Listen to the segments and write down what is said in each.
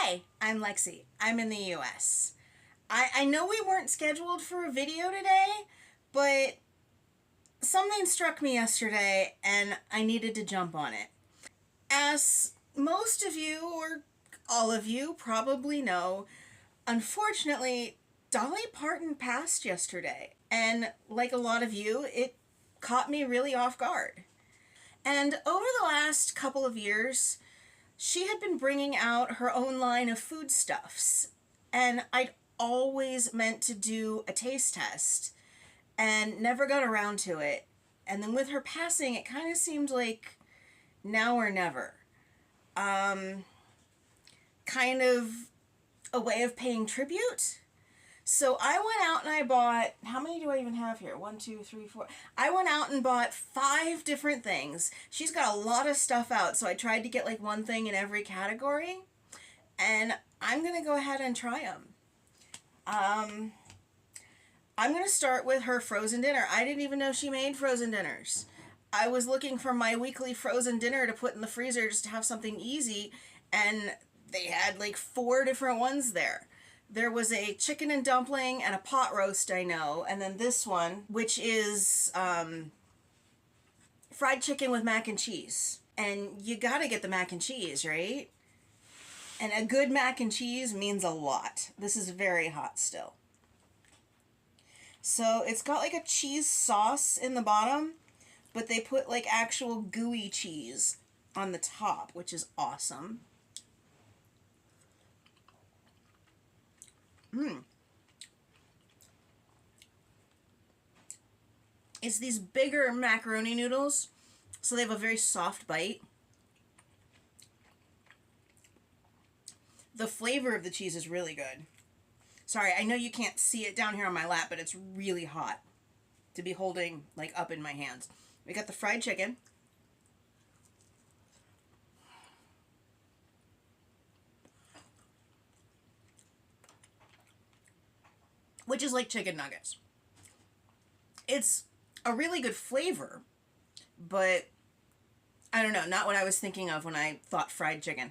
Hi, I'm Lexi. I'm in the US. I know we weren't scheduled for a video today, but something struck me yesterday and I needed to jump on it. As most of you, or all of you, probably know, unfortunately, Dolly Parton passed yesterday. And like a lot of you, it caught me really off guard. And over the last couple of years, she had been bringing out her own line of foodstuffs, and I'd always meant to do a taste test and never got around to it. And then with her passing, it kind of seemed like now or never. Kind of a way of paying tribute. So I went out and I bought, how many do I even have here? 1, 2, 3, 4. I went out and bought 5 different things. She's got a lot of stuff out, so I tried to get like one thing in every category. And I'm going to go ahead and try them. I'm going to start with her frozen dinner. I didn't even know she made frozen dinners. I was looking for my weekly frozen dinner to put in the freezer just to have something easy, and they had like 4 different ones there. There was a chicken and dumpling and a pot roast, I know, and then this one, which is fried chicken with mac and cheese. And you gotta get the mac and cheese, right? And a good mac and cheese means a lot. This is very hot still. So it's got like a cheese sauce in the bottom, but they put like actual gooey cheese on the top, which is awesome. It's these bigger macaroni noodles, so they have a very soft bite. The flavor of the cheese is really good. Sorry, I know you can't see it down here on my lap, but it's really hot to be holding like up in my hands. We got the fried chicken. Which is like chicken nuggets. It's a really good flavor, but I don't know, not what I was thinking of when I thought fried chicken.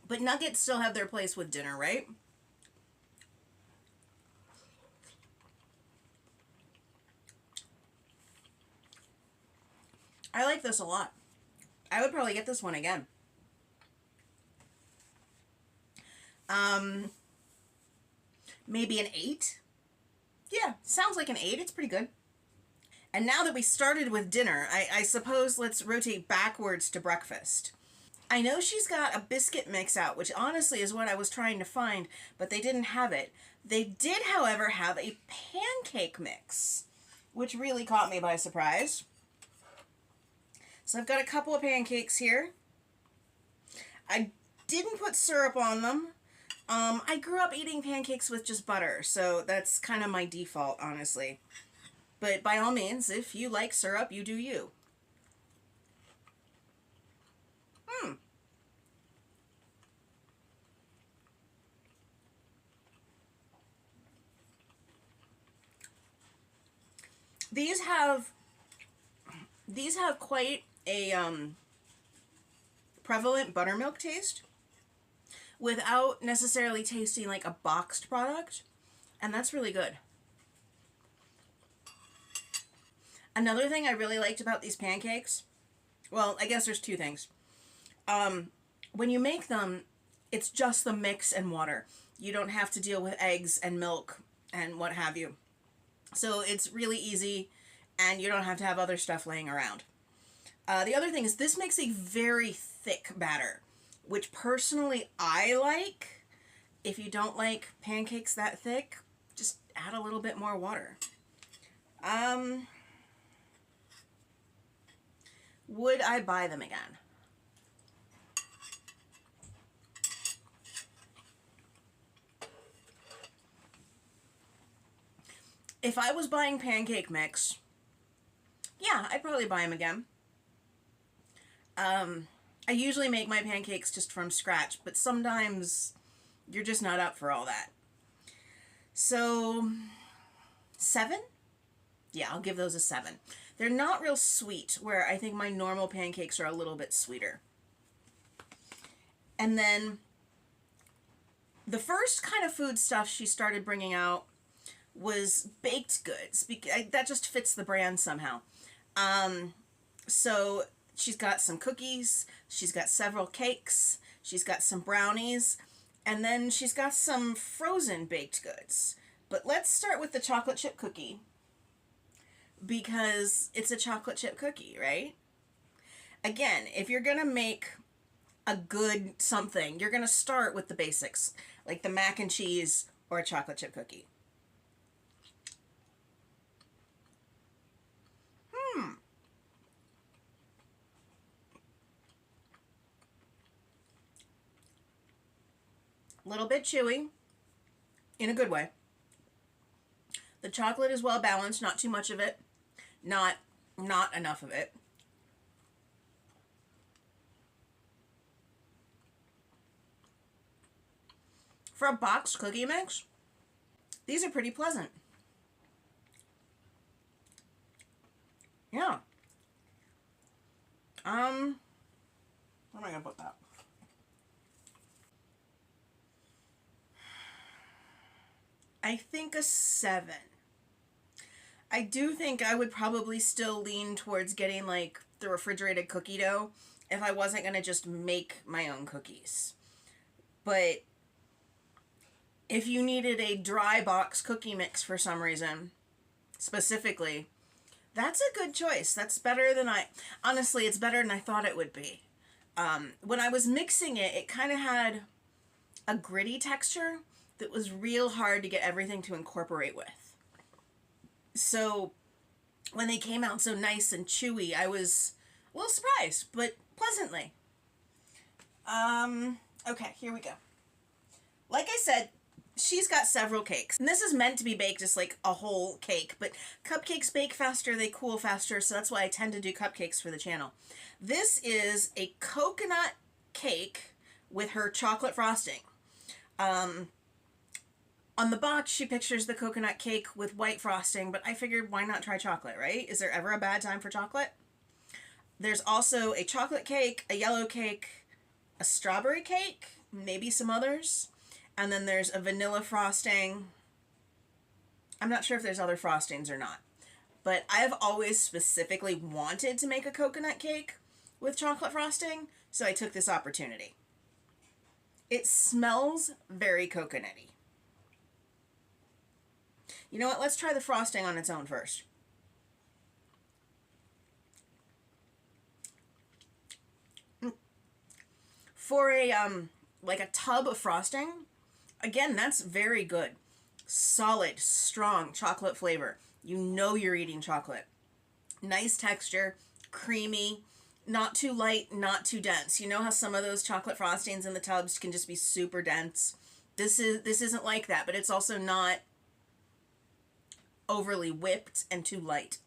But nuggets still have their place with dinner, right? I like this a lot. I would probably get this one again. Maybe an 8. Yeah, sounds like an 8. It's pretty good. And now that we started with dinner, I suppose let's rotate backwards to breakfast. I know she's got a biscuit mix out, which honestly is what I was trying to find, but they didn't have it. They did, however, have a pancake mix, which really caught me by surprise. So I've got a couple of pancakes here. I didn't put syrup on them. I grew up eating pancakes with just butter, so that's kind of my default, honestly. But by all means, if you like syrup, you do you. These have quite a prevalent buttermilk taste without necessarily tasting like a boxed product, and that's really good. Another thing I really liked about these pancakes, well, I guess there's 2 things. When you make them, it's just the mix and water. You don't have to deal with eggs and milk and what have you. So it's really easy, and you don't have to have other stuff laying around. The other thing is this makes a very thick batter, which personally I like. If you don't like pancakes that thick, just add a little bit more water. Would I buy them again? If I was buying pancake mix, yeah, I'd probably buy them again. I usually make my pancakes just from scratch, but sometimes you're just not up for all that. So 7? Yeah, I'll give those a 7. They're not real sweet, where I think my normal pancakes are a little bit sweeter. And then the first kind of food stuff she started bringing out was baked goods. That just fits the brand somehow. So she's got some cookies, she's got several cakes, she's got some brownies, and then she's got some frozen baked goods. But let's start with the chocolate chip cookie, because it's a chocolate chip cookie, right? Again, if you're gonna make a good something, you're gonna start with the basics, like the mac and cheese or a chocolate chip cookie. A little bit chewy, in a good way. The chocolate is well balanced, not too much of it, not enough of it. For a boxed cookie mix, these are pretty pleasant. Yeah. Where am I gonna put that? I think a 7. I do think I would probably still lean towards getting like the refrigerated cookie dough if I wasn't gonna just make my own cookies. But if you needed a dry box cookie mix for some reason, specifically, that's a good choice. That's better than honestly, it's better than I thought it would be. When I was mixing it, it kind of had a gritty texture that was real hard to get everything to incorporate with. So when they came out so nice and chewy, I was a little surprised, but pleasantly. Okay, here we go. Like I said, she's got several cakes. And this is meant to be baked as like a whole cake, but cupcakes bake faster, they cool faster, so that's why I tend to do cupcakes for the channel. This is a coconut cake with her chocolate frosting. On the box, she pictures the coconut cake with white frosting, but I figured why not try chocolate, right? Is there ever a bad time for chocolate? There's also a chocolate cake, a yellow cake, a strawberry cake, maybe some others. And then there's a vanilla frosting. I'm not sure if there's other frostings or not. But I've always specifically wanted to make a coconut cake with chocolate frosting, so I took this opportunity. It smells very coconutty. You know what? Let's try the frosting on its own first. For a like a tub of frosting, again, that's very good. Solid, strong chocolate flavor. You know you're eating chocolate. Nice texture, creamy, not too light, not too dense. You know how some of those chocolate frostings in the tubs can just be super dense? This isn't like that, but it's also not overly whipped and too light.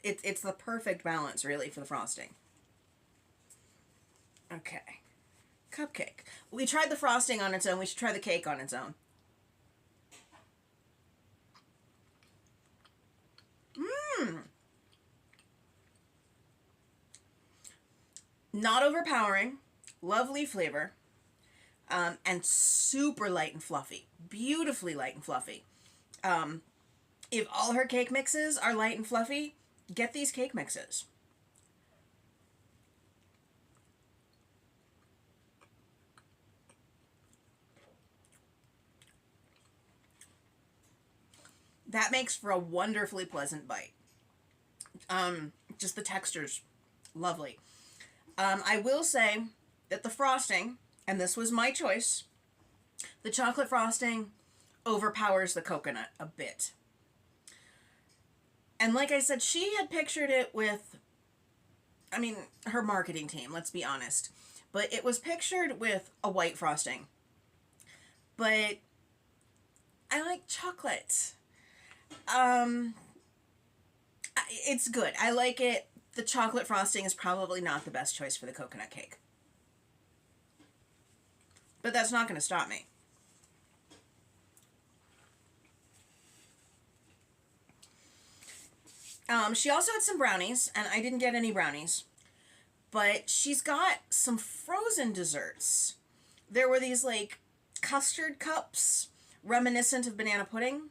It's the perfect balance, really, for the frosting. Okay. Cupcake. We tried the frosting on its own. We should try the cake on its own. Not overpowering. Lovely flavor. And super light and fluffy. Beautifully light and fluffy. If all her cake mixes are light and fluffy, get these cake mixes. That makes for a wonderfully pleasant bite. Just the texture's lovely. I will say that the frosting, and this was my choice, the chocolate frosting overpowers the coconut a bit. And like I said, she had pictured it with, I mean, her marketing team, let's be honest. But it was pictured with a white frosting. But I like chocolate. It's good. I like it. The chocolate frosting is probably not the best choice for the coconut cake. But that's not going to stop me. She also had some brownies, and I didn't get any brownies. But she's got some frozen desserts. There were these like custard cups reminiscent of banana pudding.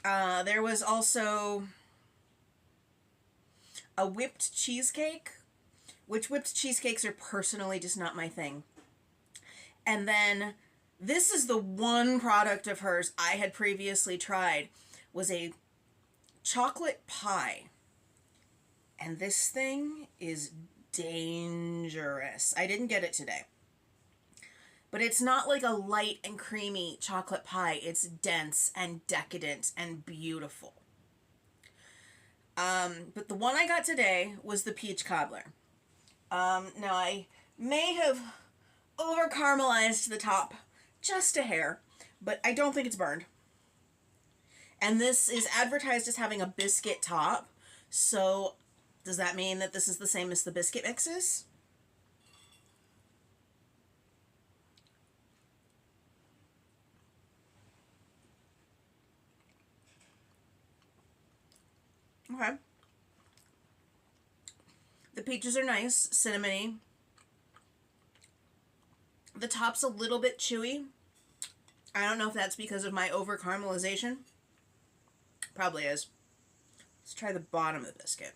There was also a whipped cheesecake, which whipped cheesecakes are personally just not my thing. And then this is the one product of hers I had previously tried, was a chocolate pie. And this thing is dangerous. I didn't get it today. But it's not like a light and creamy chocolate pie. It's dense and decadent and beautiful. But the one I got today was the peach cobbler. Now I may have over caramelized the top just a hair, but I don't think it's burned. And this is advertised as having a biscuit top, so does that mean that this is the same as the biscuit mixes? Okay. The peaches are nice, cinnamony. The top's a little bit chewy. I don't know if that's because of my over caramelization. Probably is. Let's try the bottom of the biscuit.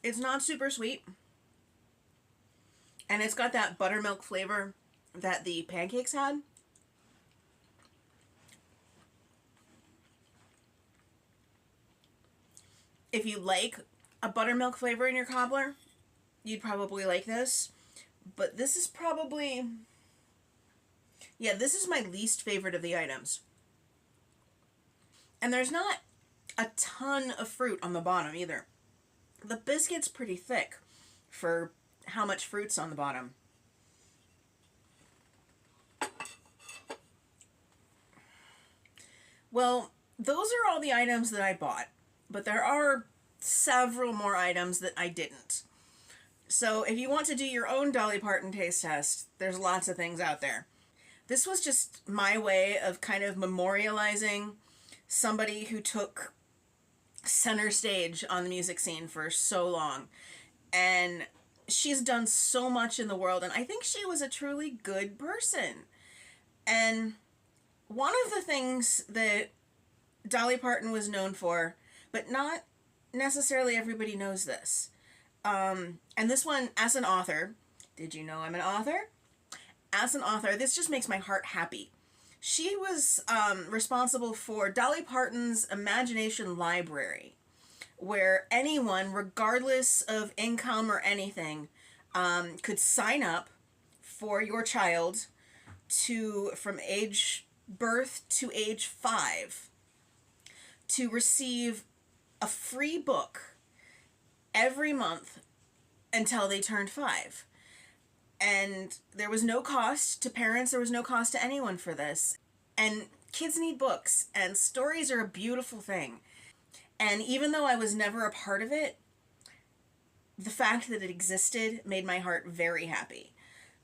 It's not super sweet. And it's got that buttermilk flavor that the pancakes had. If you like a buttermilk flavor in your cobbler, you'd probably like this. But this is probably... yeah, this is my least favorite of the items. And there's not a ton of fruit on the bottom either. The biscuit's pretty thick for how much fruit's on the bottom. Well, those are all the items that I bought, but there are several more items that I didn't. So if you want to do your own Dolly Parton taste test, there's lots of things out there. This was just my way of kind of memorializing somebody who took center stage on the music scene for so long. And she's done so much in the world, and I think she was a truly good person. And one of the things that Dolly Parton was known for, but not necessarily everybody knows this. And this one, as an author, did you know I'm an author? As an author, this just makes my heart happy. She was responsible for Dolly Parton's Imagination Library, where anyone, regardless of income or anything, could sign up for your child to, from age birth to age 5, to receive a free book every month until they turned 5. And there was no cost to parents, there was no cost to anyone for this. And kids need books, and stories are a beautiful thing. And even though I was never a part of it, the fact that it existed made my heart very happy.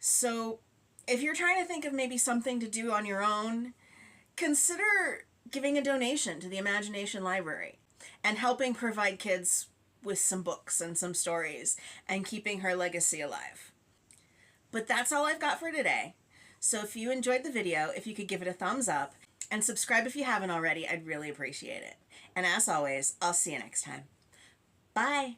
So if you're trying to think of maybe something to do on your own, consider giving a donation to the Imagination Library and helping provide kids with some books and some stories and keeping her legacy alive. But that's all I've got for today. So if you enjoyed the video, if you could give it a thumbs up and subscribe if you haven't already, I'd really appreciate it. And as always, I'll see you next time. Bye!